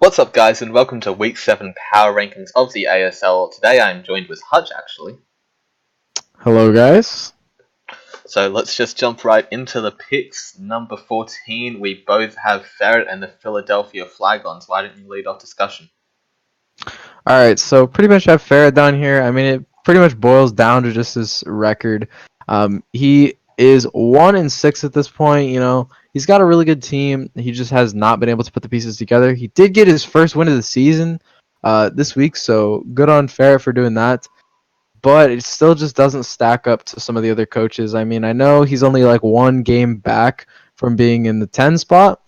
What's up, guys, and welcome to Week 7 Power Rankings of the ASL. Today I am joined with Hutch, actually. Hello, guys. So let's just jump right into the picks. Number 14, we both have Ferret and the Philadelphia Flagons. Why don't you lead off discussion? All right, so pretty much have Farrah down here. I mean, it pretty much boils down to just his record. He is 1-6 at this point. He's got a really good team. He just has not been able to put the pieces together. He did get his first win of the season this week, so good on Farrah for doing that. But it still just doesn't stack up to some of the other coaches. I mean, I know he's only like one game back from being in the 10 spot,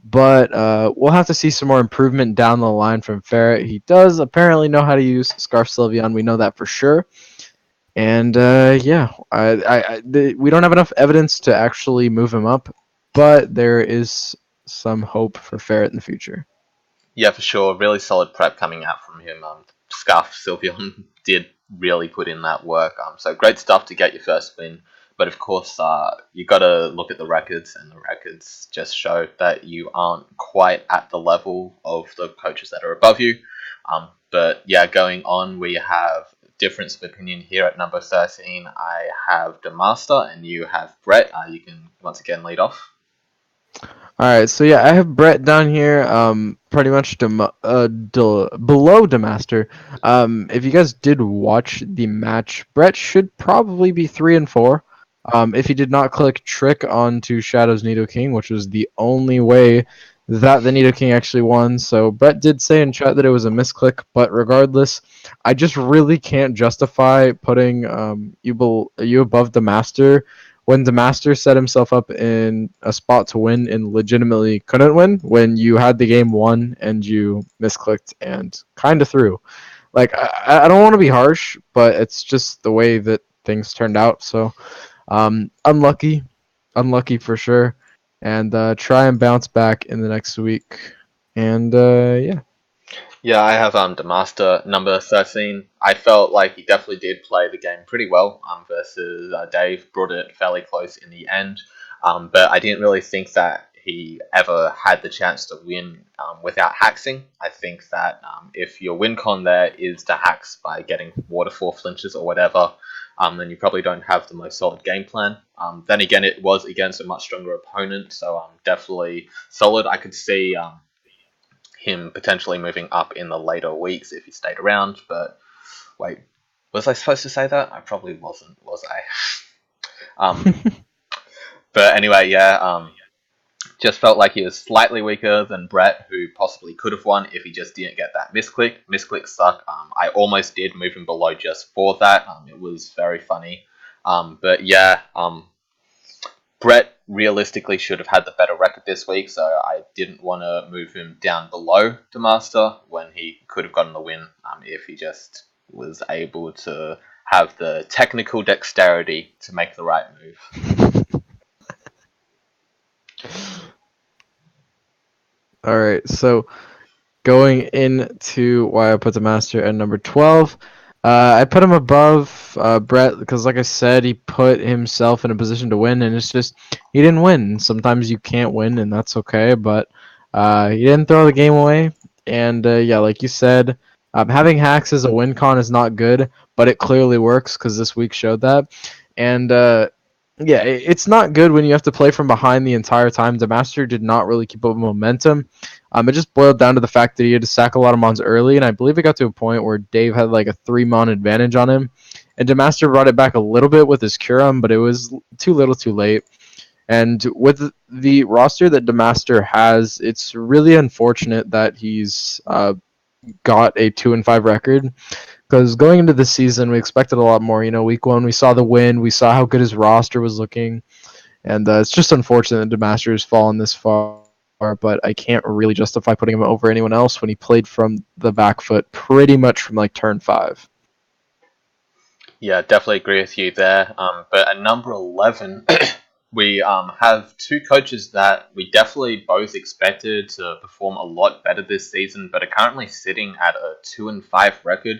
but we'll have to see some more improvement down the line from Ferret. He does apparently know how to use Scarf Sylveon. We know that for sure. And we don't have enough evidence to actually move him up, but there is some hope for Ferret in the future. Yeah, for sure. Really solid prep coming out from him. Scarf Sylveon did really put in that work. So great stuff to get your first win. But of course, you got to look at the records, and the records just show that you aren't quite at the level of the coaches that are above you. But yeah, going on, we have difference of opinion here at number 13. I have Demaster, and you have Brett. You can once again lead off. All right, so yeah, I have Brett down here, pretty much below Demaster. If you guys did watch the match, Brett should probably be 3-4. If he did not click Trick onto Shadow's Nidoking, which was the only way that the Nidoking actually won. So Brett did say in chat that it was a misclick, but regardless, I just really can't justify putting you above Demaster when the master set himself up in a spot to win and legitimately couldn't win when you had the game won and you misclicked and kind of threw. Like, I don't want to be harsh, but it's just the way that things turned out. So, unlucky, unlucky for sure. And try and bounce back in the next week. And yeah. Yeah, I have Demaster number 13. I felt like he definitely did play the game pretty well versus Dave. Brought it fairly close in the end. But I didn't really think that he ever had the chance to win without haxing. I think that if your win con there is to hax by getting waterfall flinches or whatever, then you probably don't have the most solid game plan. Then again, it was against a much stronger opponent, so definitely solid. I could see him potentially moving up in the later weeks if he stayed around. But wait, was I supposed to say that? I probably wasn't, was I? But anyway, yeah, just felt like he was slightly weaker than Brett, who possibly could have won if he just didn't get that misclick. Misclicks suck. I almost did move him below just for that. It was very funny. But yeah, Brett realistically should have had the better record this week, so I didn't want to move him down below Demaster when he could have gotten the win if he just was able to have the technical dexterity to make the right move. All right, so going into why I put the master at number 12. I put him above Brett because, like I said, he put himself in a position to win, and it's just he didn't win. Sometimes you can't win, and that's okay. But he didn't throw the game away, and yeah, like you said, having hacks as a win con is not good, but it clearly works because this week showed that. And yeah, it's not good when you have to play from behind the entire time. The master did not really keep up momentum. It just boiled down to the fact that he had to sack a lot of mons early, and I believe it got to a point where Dave had like a 3-mon advantage on him, and Demaster brought it back a little bit with his Curum, but it was too little too late. And with the roster that Demaster has, it's really unfortunate that he's got a 2-5 record. Because going into the season, we expected a lot more. Week 1, we saw the win, we saw how good his roster was looking, and it's just unfortunate that Demaster has fallen this far. But I can't really justify putting him over anyone else when he played from the back foot pretty much from like turn 5. Yeah, definitely agree with you there. But at number 11, we have two coaches that we definitely both expected to perform a lot better this season, but are currently sitting at a 2-5 record,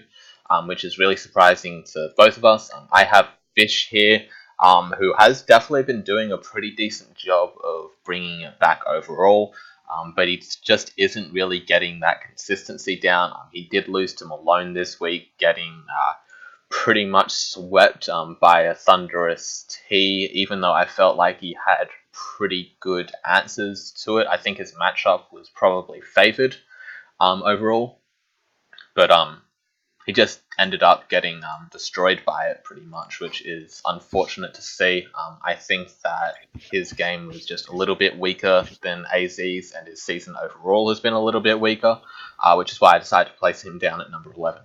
which is really surprising to both of us. I have Fish here, who has definitely been doing a pretty decent job of bringing it back overall. but he just isn't really getting that consistency down. He did lose to Malone this week, getting pretty much swept by a thunderous T, even though I felt like he had pretty good answers to it. I think his matchup was probably favored overall, but he just ended up getting destroyed by it pretty much, which is unfortunate to see. I think that his game was just a little bit weaker than AZ's, and his season overall has been a little bit weaker, which is why I decided to place him down at number 11.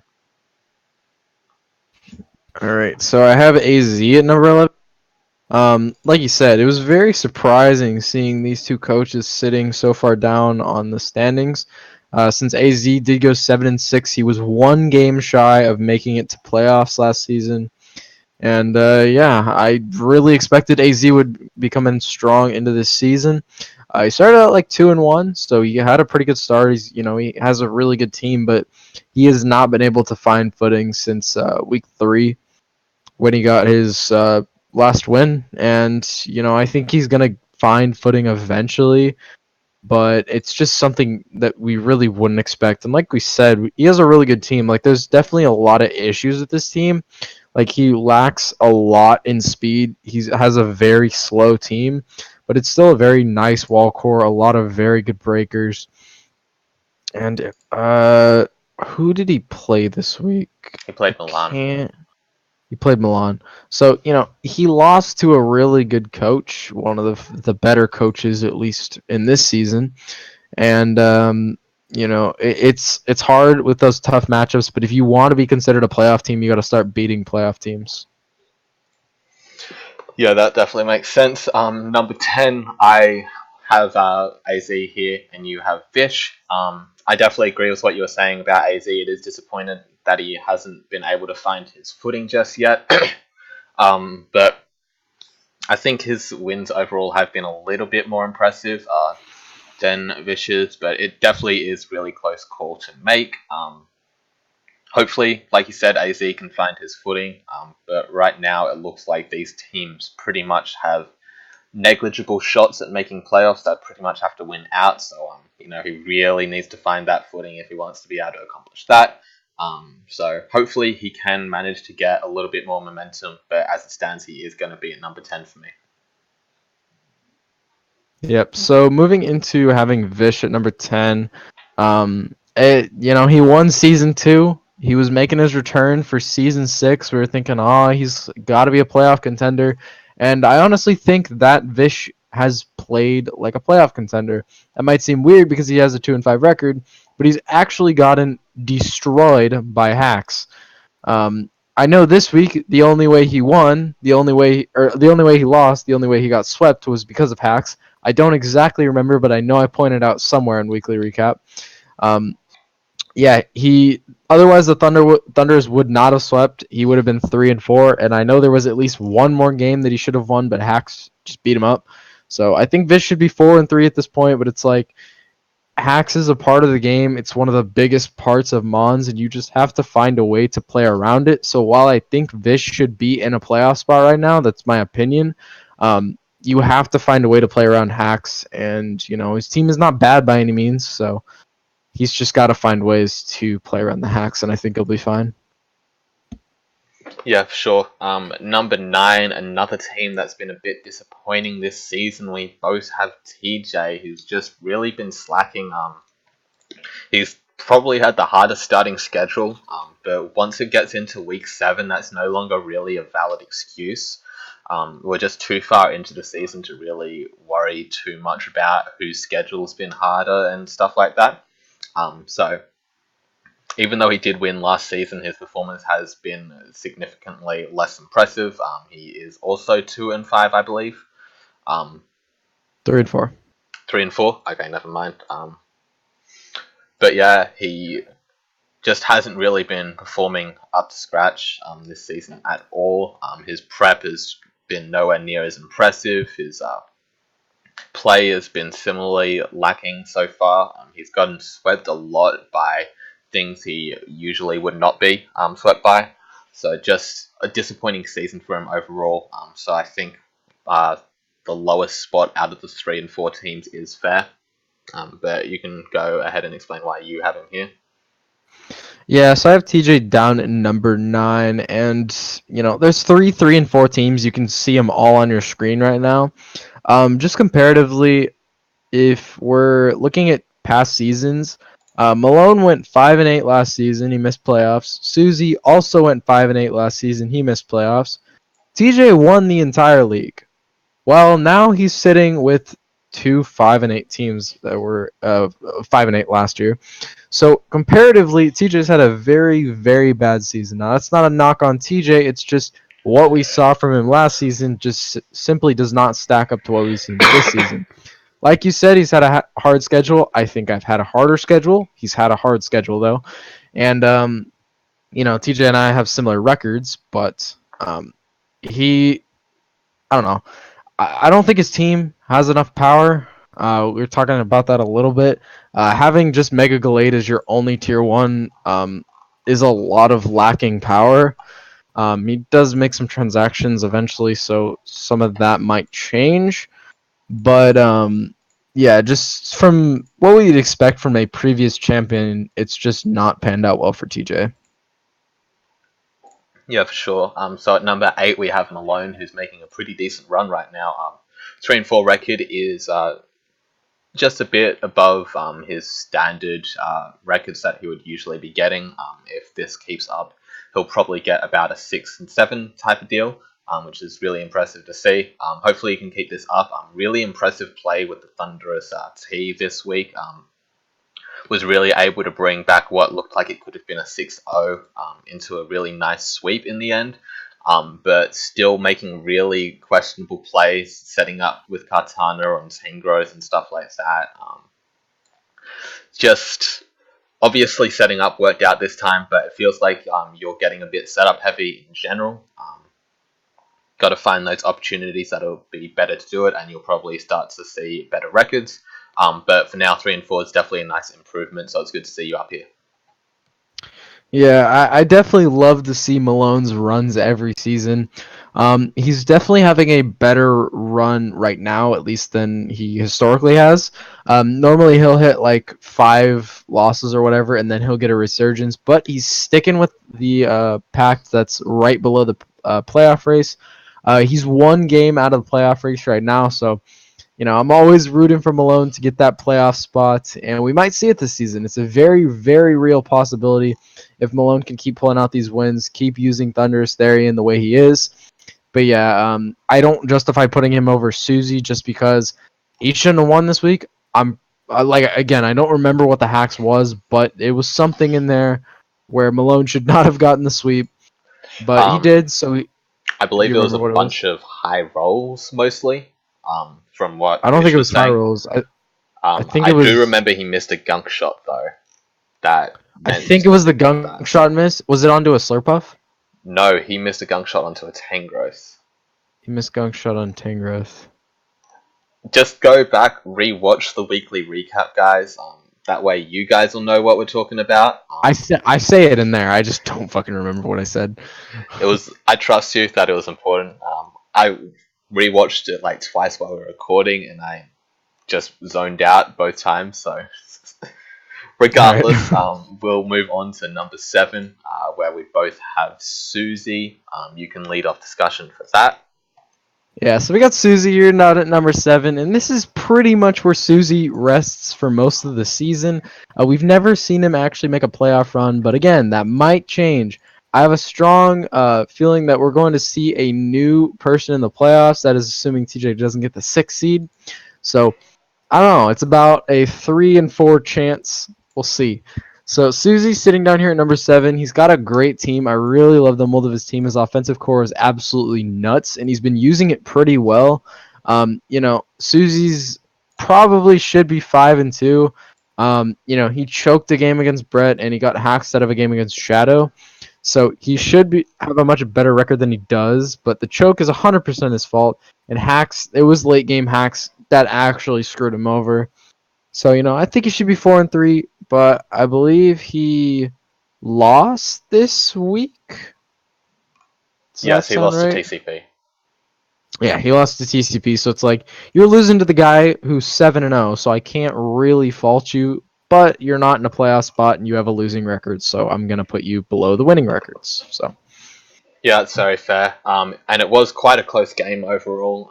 All right, so I have AZ at number 11. Like you said, it was very surprising seeing these two coaches sitting so far down on the standings. Since AZ did go 7-6, he was one game shy of making it to playoffs last season. And yeah, I really expected AZ would be coming strong into this season. He started out like 2-1, so he had a pretty good start. He has a really good team, but he has not been able to find footing since week 3 when he got his last win. And I think he's gonna find footing eventually, but it's just something that we really wouldn't expect. And like we said, he has a really good team. Like there's definitely a lot of issues with this team. Like he lacks a lot in speed. He has a very slow team, but it's still a very nice wall core. A lot of very good breakers. And who did he play this week? He played I Milan. can't. He played Milan. So, he lost to a really good coach, one of the better coaches, at least in this season. And, it's hard with those tough matchups, but if you want to be considered a playoff team, you got to start beating playoff teams. Yeah, that definitely makes sense. Number 10, I have AZ here, and you have Fish. I definitely agree with what you were saying about AZ. It is disappointing that he hasn't been able to find his footing just yet. But I think his wins overall have been a little bit more impressive than Vish's, but it definitely is really close call to make. Hopefully, like you said, AZ can find his footing, but right now it looks like these teams pretty much have negligible shots at making playoffs. That pretty much have to win out. So, he really needs to find that footing if he wants to be able to accomplish that. So hopefully he can manage to get a little bit more momentum. But as it stands, he is going to be at number 10 for me. Yep. So moving into having Vish at number 10, he won season 2. He was making his return for season 6. We were thinking, oh, he's got to be a playoff contender. And I honestly think that Vish has played like a playoff contender. That might seem weird because he has a 2-5 record, but he's actually gotten destroyed by hacks. I know this week the only way he won, the only way he lost, the only way he got swept was because of hacks. I don't exactly remember, but I know I pointed out somewhere in weekly recap. Um, yeah, he. Otherwise, the Thunders would not have swept. He would have been 3-4, and I know there was at least one more game that he should have won, but hacks just beat him up. So I think Vish should be 4-3 at this point, but it's like hacks is a part of the game. It's one of the biggest parts of Mons, and you just have to find a way to play around it. So while I think Vish should be in a playoff spot right now, that's my opinion. You have to find a way to play around hacks, and his team is not bad by any means. So he's just got to find ways to play around the hacks, and I think he'll be fine. Yeah, for sure. Number 9, another team that's been a bit disappointing this season. We both have TJ, who's just really been slacking. He's probably had the hardest starting schedule, but once it gets into week 7, that's no longer really a valid excuse. We're just too far into the season to really worry too much about whose schedule's been harder and stuff like that. So even though he did win last season, his performance has been significantly less impressive. He is also 2-5, I believe. 3-4. 3-4. Okay, never mind. But yeah, he just hasn't really been performing up to scratch this season at all. His prep has been nowhere near as impressive. His play has been similarly lacking so far. He's gotten swept a lot by things he usually would not be swept by. So just a disappointing season for him overall. So I think the lowest spot out of the 3 and 4 teams is fair. But you can go ahead and explain why you have him here. Yeah, so I have TJ down at number 9, and there's 3 and 4 teams. You can see them all on your screen right now. Just comparatively, if we're looking at past seasons, Malone went 5-8 last season. He missed playoffs. Susie also went 5-8 last season. He missed playoffs. TJ won the entire league. Well, now he's sitting with 2 5-8 teams that were 5-8 last year. So comparatively, TJ's had a very, very bad season. Now that's not a knock on TJ. It's just what we saw from him last season just simply does not stack up to what we've seen this season. Like you said, he's had a hard schedule. I think I've had a harder schedule. He's had a hard schedule though, and TJ and I have similar records, but he, I don't know. I don't think his team has enough power. We were talking about that a little bit. Having just Mega Gallade as your only tier 1 is a lot of lacking power. He does make some transactions eventually, so some of that might change. But yeah, just from what we'd expect from a previous champion, it's just not panned out well for TJ. Yeah, for sure. So at number 8 we have Malone, who's making a pretty decent run right now. 3-4 record is just a bit above his standard records that he would usually be getting. If this keeps up, he'll probably get about a 6-7 type of deal, which is really impressive to see. Hopefully he can keep this up. Really impressive play with the Thunderous T this week. Was really able to bring back what looked like it could have been a 6-0 into a really nice sweep in the end. But still making really questionable plays, setting up with Katana on team growth and stuff like that. Just obviously setting up worked out this time, but it feels like you're getting a bit setup heavy in general. Got to find those opportunities that'll be better to do it, and you'll probably start to see better records. But for now, 3-4 is definitely a nice improvement, so it's good to see you up here. Yeah, I definitely love to see Malone's runs every season. He's definitely having a better run right now, at least than he historically has. Normally he'll hit like 5 losses or whatever, and then he'll get a resurgence. But he's sticking with the pact that's right below the playoff race. He's 1 game out of the playoff race right now, so I'm always rooting for Malone to get that playoff spot, and we might see it this season. It's a very, very real possibility if Malone can keep pulling out these wins, keep using Thunderous Therian the way he is. But yeah, I don't justify putting him over Susie just because he shouldn't have won this week. Again, I don't remember what the hacks was, but it was something in there where Malone should not have gotten the sweep, but he did. So I do believe you it was remember a what it was? bunch of high rolls mostly, from what I don't think Fish it was was high saying. rolls. I think I it do was. remember he missed a gunk shot though. That I meant think it was the something like gunk that. shot miss. Was it onto a Slurpuff? No, he missed a gunk shot onto a Tangrowth. He missed gunk shot on Tangrowth. Just go back, rewatch the weekly recap, guys. That way you guys will know what we're talking about. I say it in there. I just don't fucking remember what I said. It was. I trust you that it was important. I rewatched it like twice while we were recording, and I just zoned out both times. So, regardless, Alright. we'll move on to number 7, where we both have Susie. You can lead off discussion for that. Yeah, so we got Susie here not at number 7, and this is pretty much where Susie rests for most of the season. We've never seen him actually make a playoff run, but again, that might change. I have a strong feeling that we're going to see a new person in the playoffs. That is assuming TJ doesn't get the 6th seed. So I don't know. It's about a 3-4 chance. We'll see. So Susie's sitting down here at number 7. He's got a great team. I really love the mold of his team. His offensive core is absolutely nuts, and he's been using it pretty well. Susie's probably should be 5-2. He choked a game against Brett, and he got hacked out of a game against Shadow. So he should have a much better record than he does, but the choke is 100% his fault. And hacks, it was late game hacks that actually screwed him over. So I think he should be 4-3, but I believe he lost this week. Does that Yes, he sound lost to right? TCP. Yeah, he lost to TCP, so it's like you're losing to the guy who's 7-0, so I can't really fault you, but you're not in a playoff spot and you have a losing record, so I'm going to put you below the winning records. So, Yeah, it's very fair. And it was quite a close game overall.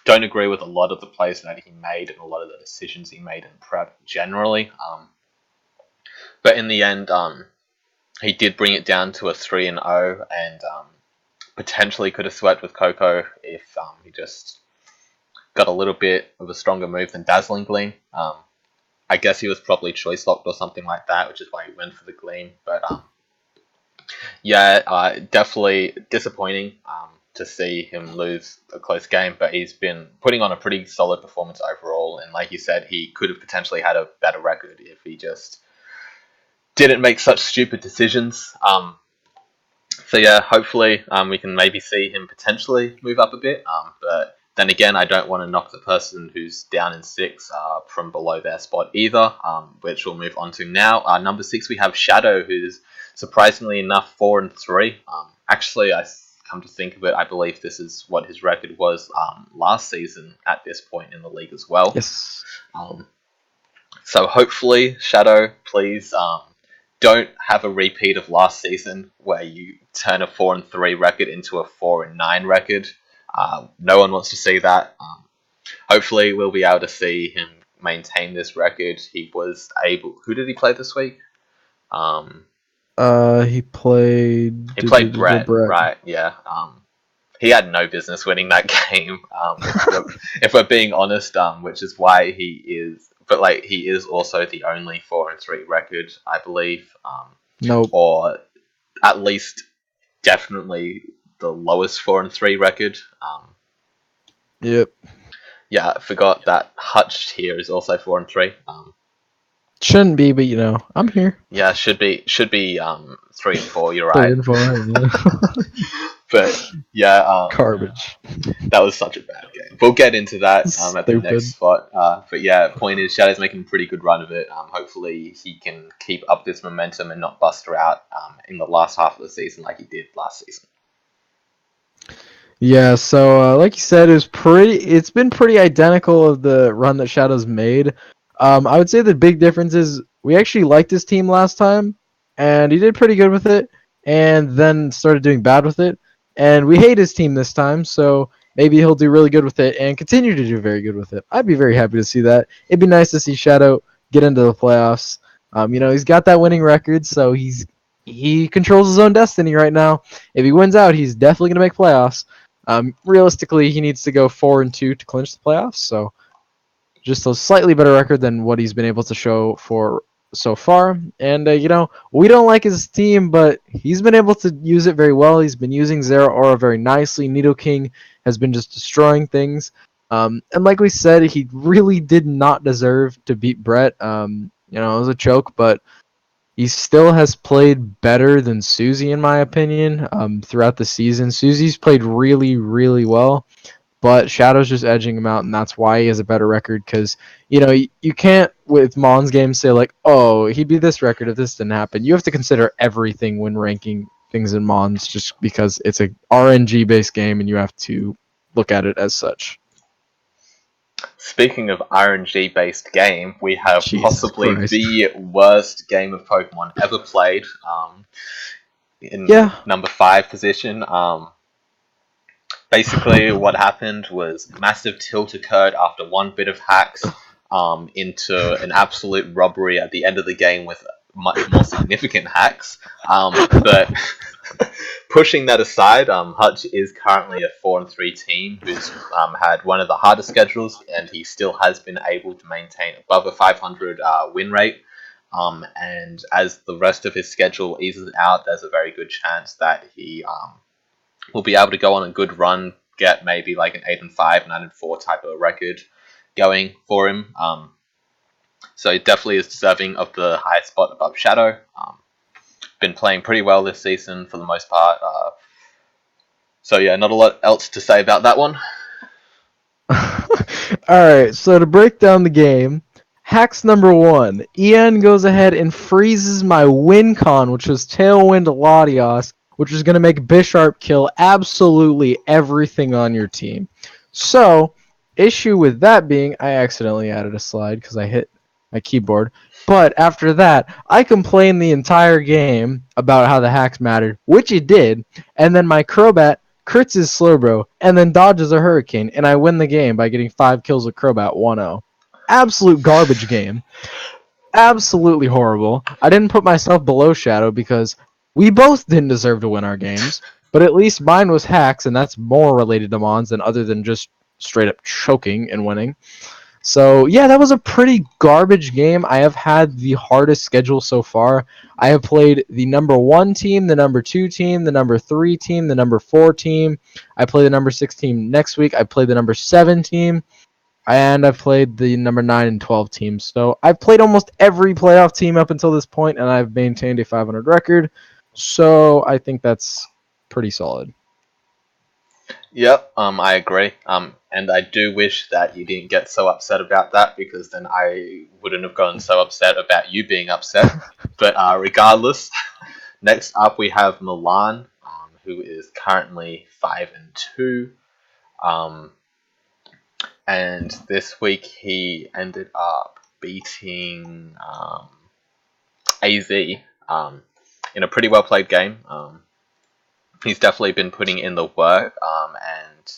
Don't agree with a lot of the plays that he made and a lot of the decisions he made in prep generally. But in the end, he did bring it down to a 3-0, and potentially could have swept with Coco if he just got a little bit of a stronger move than Dazzling Gleam. I guess he was probably choice locked or something like that, which is why he went for the Gleam. But yeah, definitely disappointing to see him lose a close game. But he's been putting on a pretty solid performance overall, and like you said, he could have potentially had a better record if he just didn't make such stupid decisions. So yeah, hopefully we can maybe see him potentially move up a bit. But then again, I don't want to knock the person who's down in 6 from below their spot either, which we'll move on to now. Number 6, we have Shadow, who's surprisingly enough 4-3. Actually, I come to think of it, I believe this is what his record was last season at this point in the league as well. yes. So hopefully, Shadow, please don't have a repeat of last season where you turn a 4-3 record into a 4-9 record. No one wants to see that. Hopefully, we'll be able to see him maintain this record. He was able. Who did he play this week? He played. He played Brett, Brett. right? Yeah. He had no business winning that game. If we're being honest, which is why he is. But like, he is also the only 4-3 record, I believe. Nope. Or at least definitely the lowest 4-3 record. Yep. Yeah, I forgot that Hutch here is also 4-3. Shouldn't be, but I'm here. Yeah, should be 3-4. You're 3 right. and 4. Yeah. But yeah, Garbage. that was such a bad game. We'll get into that at the Stupid. next spot. But yeah, point is, Shadow's making a pretty good run of it. Hopefully, he can keep up this momentum and not bust her out in the last half of the season like he did last season. Yeah, so like you said, it's been pretty identical of the run that Shadow's made. I would say the big difference is we actually liked his team last time, and he did pretty good with it, and then started doing bad with it. And we hate his team this time, so maybe he'll do really good with it and continue to do very good with it. I'd be very happy to see that. It'd be nice to see Shadow get into the playoffs. He's got that winning record, so he controls his own destiny right now. If he wins out, he's definitely gonna make playoffs. Realistically, he needs to go 4-2 to clinch the playoffs, so just a slightly better record than what he's been able to show for so far. And we don't like his team, but he's been able to use it very well. He's been using Zera Aura very nicely. Nidoking has been just destroying things. And like we said, he really did not deserve to beat Brett. It was a choke, but he still has played better than Susie, in my opinion, throughout the season. Susie's played really, really well, but Shadow's just edging him out, and that's why he has a better record, because, you can't, with Mon's game, say, like, oh, he'd be this record if this didn't happen. You have to consider everything when ranking things in Mons, just because it's a RNG-based game, and you have to look at it as such. Speaking of RNG-based game, we have Jesus possibly Christ. the worst game of Pokemon ever played. In number 5 position. Basically, what happened was massive tilt occurred after one bit of hacks into an absolute robbery at the end of the game with much more significant hacks. But pushing that aside, Hutch is currently a 4-3 team who's had one of the hardest schedules, and he still has been able to maintain above a 500 win rate. And as the rest of his schedule eases out, there's a very good chance that he will be able to go on a good run, get maybe like an 8-5, 9-4 type of record going for him. So he definitely is deserving of the highest spot above Shadow. Been playing pretty well this season for the most part. So yeah, not a lot else to say about that one. Alright, so to break down the game, hacks number 1. Ian goes ahead and freezes my win con, which was Tailwind Latios, which is going to make Bisharp kill absolutely everything on your team. So, issue with that being, I accidentally added a slide because I hit my keyboard. But after that, I complained the entire game about how the hacks mattered, which it did, and then my Crobat crits his Slowbro, and then dodges a Hurricane, and I win the game by getting 5 kills with Crobat 1-0. Absolute garbage game. Absolutely horrible. I didn't put myself below Shadow because we both didn't deserve to win our games, but at least mine was hacks, and that's more related to Mons than other than just straight up choking and winning. So yeah, that was a pretty garbage game. I have had the hardest schedule so far. I have played the number 1 team, the number 2 team, the number 3 team, the number 4 team. I play the number 6 team next week. I play the number 7 team, and I've played the number 9 and 12 teams. So I've played almost every playoff team up until this point, and I've maintained a 500 record. So I think that's pretty solid. Yep, I agree. And I do wish that you didn't get so upset about that, because then I wouldn't have gotten so upset about you being upset. But regardless, next up we have Milan, who is currently 5-2. And this week he ended up beating AZ in a pretty well played game. He's definitely been putting in the work, and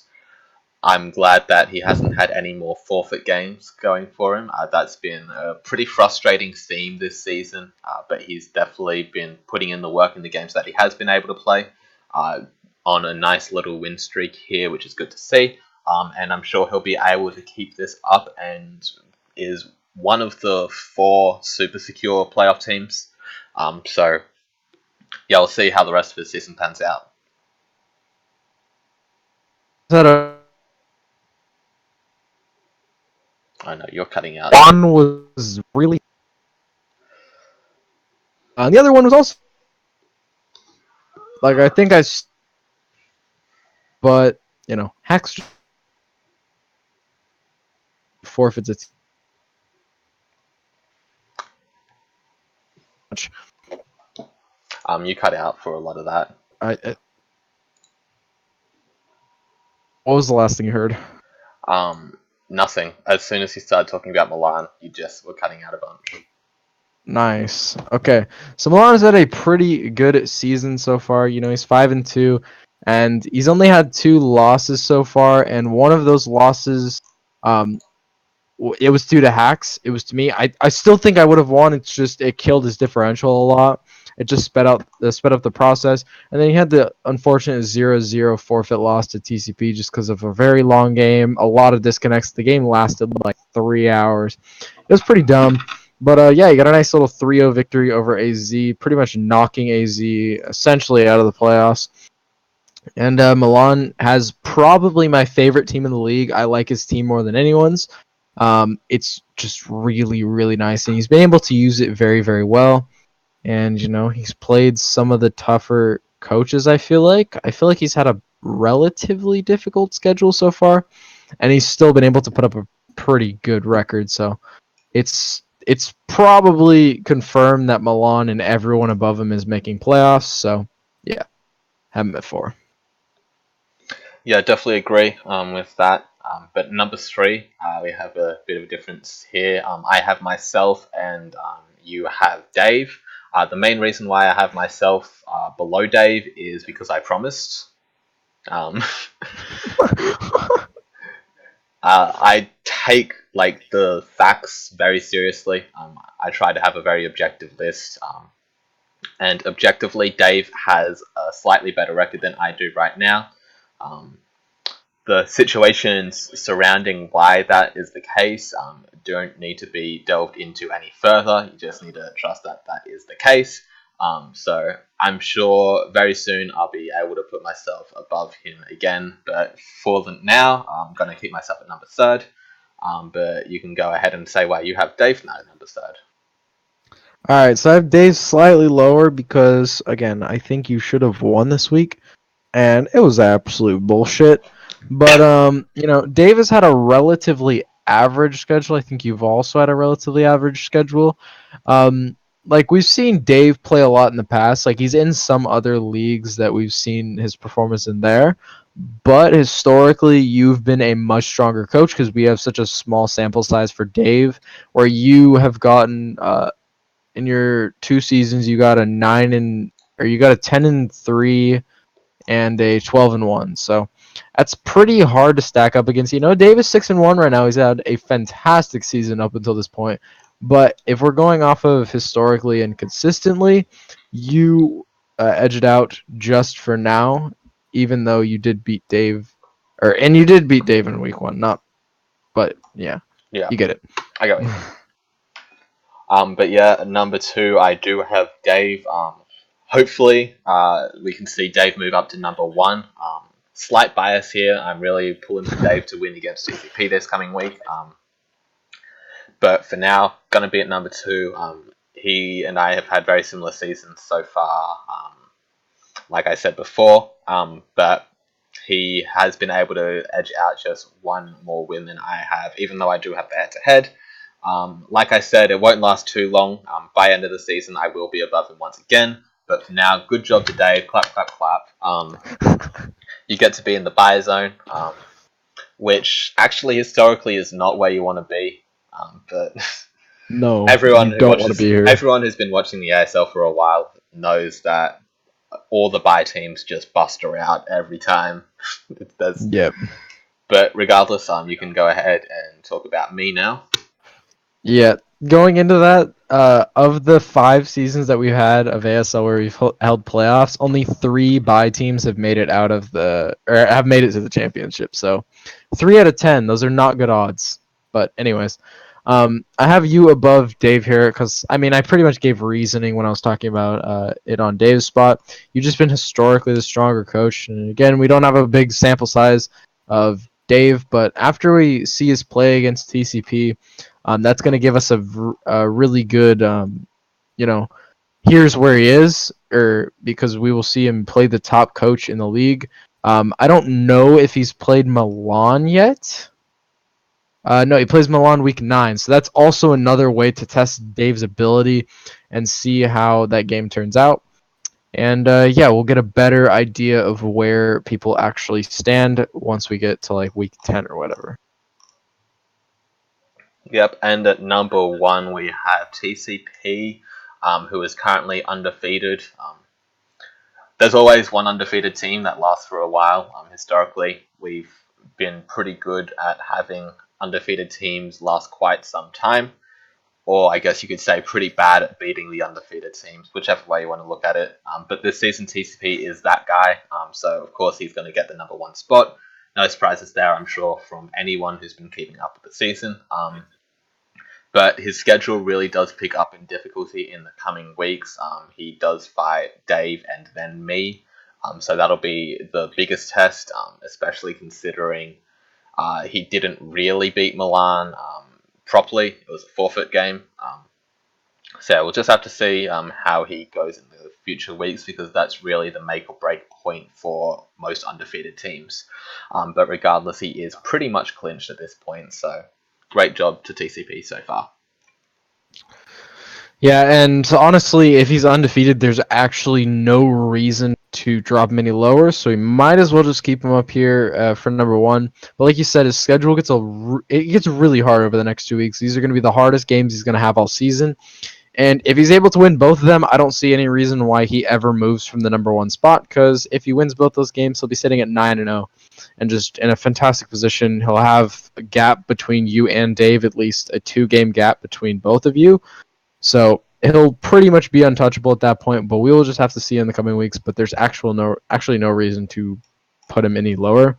I'm glad that he hasn't had any more forfeit games going for him. That's been a pretty frustrating theme this season, but he's definitely been putting in the work in the games that he has been able to play, on a nice little win streak here, which is good to see. And I'm sure he'll be able to keep this up, and is one of the 4 super secure playoff teams. So yeah, we'll see how the rest of the season pans out. I know you're cutting out. One was really, and the other one was also like I think but hacks forfeits its much. You cut out for a lot of that. What was the last thing you heard? Nothing. As soon as you started talking about Milan, you just were cutting out a bunch. Nice. Okay. So Milan's had a pretty good season so far. He's 5-2, and he's only had 2 losses so far, and one of those losses, it was due to hacks. It was to me. I still think I would have won. It's just it killed his differential a lot. It just sped up the process, and then he had the unfortunate 0-0 forfeit loss to TCP just because of a very long game, a lot of disconnects. The game lasted like 3 hours. It was pretty dumb, but yeah, he got a nice little 3-0 victory over AZ, pretty much knocking AZ essentially out of the playoffs. And Milan has probably my favorite team in the league. I like his team more than anyone's. It's just really, really nice, and he's been able to use it very, very well. And he's played some of the tougher coaches. I feel like he's had a relatively difficult schedule so far, and he's still been able to put up a pretty good record. So it's probably confirmed that Milan and everyone above him is making playoffs. So yeah, have him at 4. Yeah, definitely agree with that. But number 3, we have a bit of a difference here. I have myself, and you have Dave. The main reason why I have myself below Dave is because I promised. I take the facts very seriously. I try to have a very objective list. And objectively, Dave has a slightly better record than I do right now. The situations surrounding why that is the case don't need to be delved into any further. You just need to trust that that is the case. So I'm sure very soon I'll be able to put myself above him again. But for now, I'm going to keep myself at number 3rd. But you can go ahead and say why you have Dave now at number 3rd. All right, so I have Dave slightly lower because again, I think you should have won this week, and it was absolute bullshit. But Dave has had a relatively average schedule. I think you've also had a relatively average schedule. like we've seen Dave play a lot in the past. Like he's in some other leagues that we've seen his performance in there. But historically, you've been a much stronger coach because we have such a small sample size for Dave, where you have gotten in your 2 seasons you got a 10-3 and a 12-1. So that's pretty hard to stack up against. Dave is 6-1 right now. He's had a fantastic season up until this point. But if we're going off of historically and consistently, you edged out just for now, even though you did beat Dave, and you did beat Dave in week 1. But yeah, Yeah, you get it. I got it. But yeah, number 2, I do have Dave. Hopefully, we can see Dave move up to number 1. Slight bias here. I'm really pulling for Dave to win against TCP this coming week. But for now, gonna be at number 2. He and I have had very similar seasons so far. Like I said before, but he has been able to edge out just one more win than I have, even though I do have the head-to-head. Like I said, it won't last too long. By end of the season, I will be above him once again. But for now, good job to Dave. Clap, clap, clap. You get to be in the buy zone, which actually historically is not where you want to be. But No, everyone you who don't want to be here. everyone who's been watching the ASL for a while knows that all the buy teams just bust her out every time. Yep. But regardless, you can go ahead and talk about me now. Yeah, going into that, of the 5 seasons that we've had of ASL where we've held playoffs, only 3 bye teams have made it have made it to the championship. So 3 out of 10, those are not good odds. But anyways, I have you above Dave here because I pretty much gave reasoning when I was talking about it on Dave's spot. You've just been historically the stronger coach, and again, we don't have a big sample size of Dave, but after we see his play against TCP. That's going to give us a really good, here's where he is, because we will see him play the top coach in the league. I don't know if he's played Milan yet. No, he plays Milan week 9, so that's also another way to test Dave's ability and see how that game turns out. And yeah, we'll get a better idea of where people actually stand once we get to like week 10 or whatever. Yep, and at number 1 we have TCP, who is currently undefeated. There's always one undefeated team that lasts for a while. Historically, we've been pretty good at having undefeated teams last quite some time, or I guess you could say pretty bad at beating the undefeated teams, whichever way you want to look at it. But this season, TCP is that guy, so of course he's going to get the number 1 spot. No surprises there, I'm sure, from anyone who's been keeping up with the season. But his schedule really does pick up in difficulty in the coming weeks. He does fight Dave and then me. So that'll be the biggest test, especially considering he didn't really beat Milan properly. It was a forfeit game. So yeah, we'll just have to see how he goes in the future weeks, because that's really the make or break point for most undefeated teams. But regardless, he is pretty much clinched at this point. So great job to TCP so far. Yeah, and honestly, if he's undefeated, there's actually no reason to drop him any lower, so we might as well just keep him up here for number 1. But like you said, his schedule gets really hard over the next 2 weeks. These are going to be the hardest games he's going to have all season. And if he's able to win both of them, I don't see any reason why he ever moves from the number 1 spot, because if he wins both those games, he'll be sitting at 9-0 and just in a fantastic position. He'll have a gap between you and Dave, at least a 2-game gap between both of you. So he'll pretty much be untouchable at that point, but we will just have to see in the coming weeks. But there's actually no reason to put him any lower,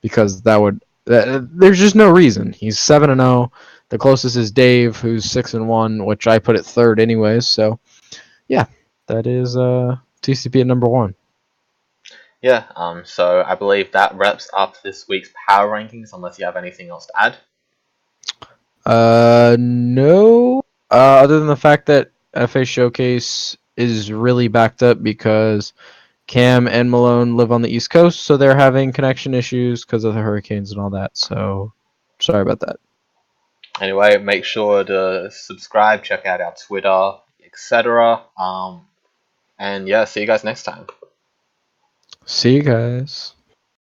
because there's just no reason. He's 7-0. The closest is Dave, who's 6-1, which I put at 3rd anyways. So yeah, that is TCP at number 1. Yeah, so I believe that wraps up this week's power rankings, unless you have anything else to add. No. Other than the fact that FA Showcase is really backed up because Cam and Malone live on the East Coast, so they're having connection issues because of the hurricanes and all that. So sorry about that. Anyway, make sure to subscribe, check out our Twitter, etc. And yeah, see you guys next time. See you guys.